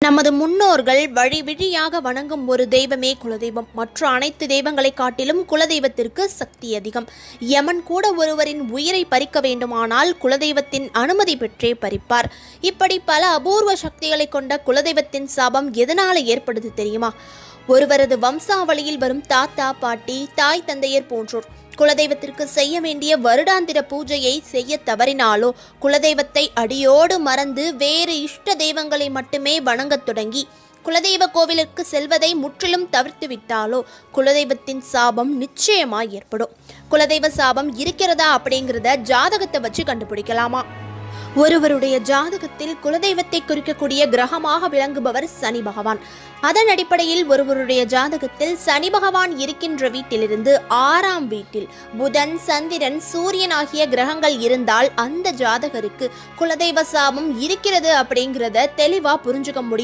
நமது முன்னோர்கள் வழி வழியாக வணங்கும் ஒரு தெய்வமே குலதெய்வம். மற்ற அனைத்து தெய்வங்களை காட்டிலும் குலதெய்வத்திற்கு சக்தி அதிகம். யமன் கூட ஒருவரின் உயிரை பறிக்க வேண்டுமானால் குலதெய்வத்தின் அனுமதி பெற்றே பறிப்பார். இப்படி பல அபூர்வ சக்திகளை கொண்ட குலதெய்வத்தின் சாபம் எதனால ஏற்படுது தெரியுமா? ஒருவரது வம்சாவளியில் வரும் தாத்தா, பாட்டி, தாய், தந்தையர் போன்றோர் குலதெய்வத்திற்கு செய்ய வேண்டிய வருடாந்திர பூஜையை செய்ய தவறினாலோ, குலதெய்வத்தை அடியோடு மறந்து வேறு இஷ்ட தெய்வங்களை மட்டுமே வணங்கத் தொடங்கி குலதெய்வ கோவிலுக்கு செல்வதை முற்றிலும் தவிர்த்து விட்டாலோ குலதெய்வத்தின் சாபம் நிச்சயமாய் ஏற்படும். குலதெய்வ சாபம் இருக்கிறதா அப்படிங்கிறத ஜாதகத்தை வச்சு கண்டுபிடிக்கலாமா? ஒருவருடைய ஜாதகத்தில் குலதெய்வத்தை குறிக்கக்கூடிய கிரகமாக விளங்குபவர் சனி பகவான். அதன் அடிப்படையில் ஒருவருடைய ஜாதகத்தில் சனி பகவான் இருக்கின்ற வீட்டிலிருந்து 6ஆம் வீட்டில் புதன், சந்திரன், சூரியன் ஆகிய கிரகங்கள் இருந்தால் அந்த ஜாதகருக்கு குலதெய்வ சாபம் இருக்கிறது அப்படிங்கிறத தெளிவா புரிஞ்சுக்க முடியும்.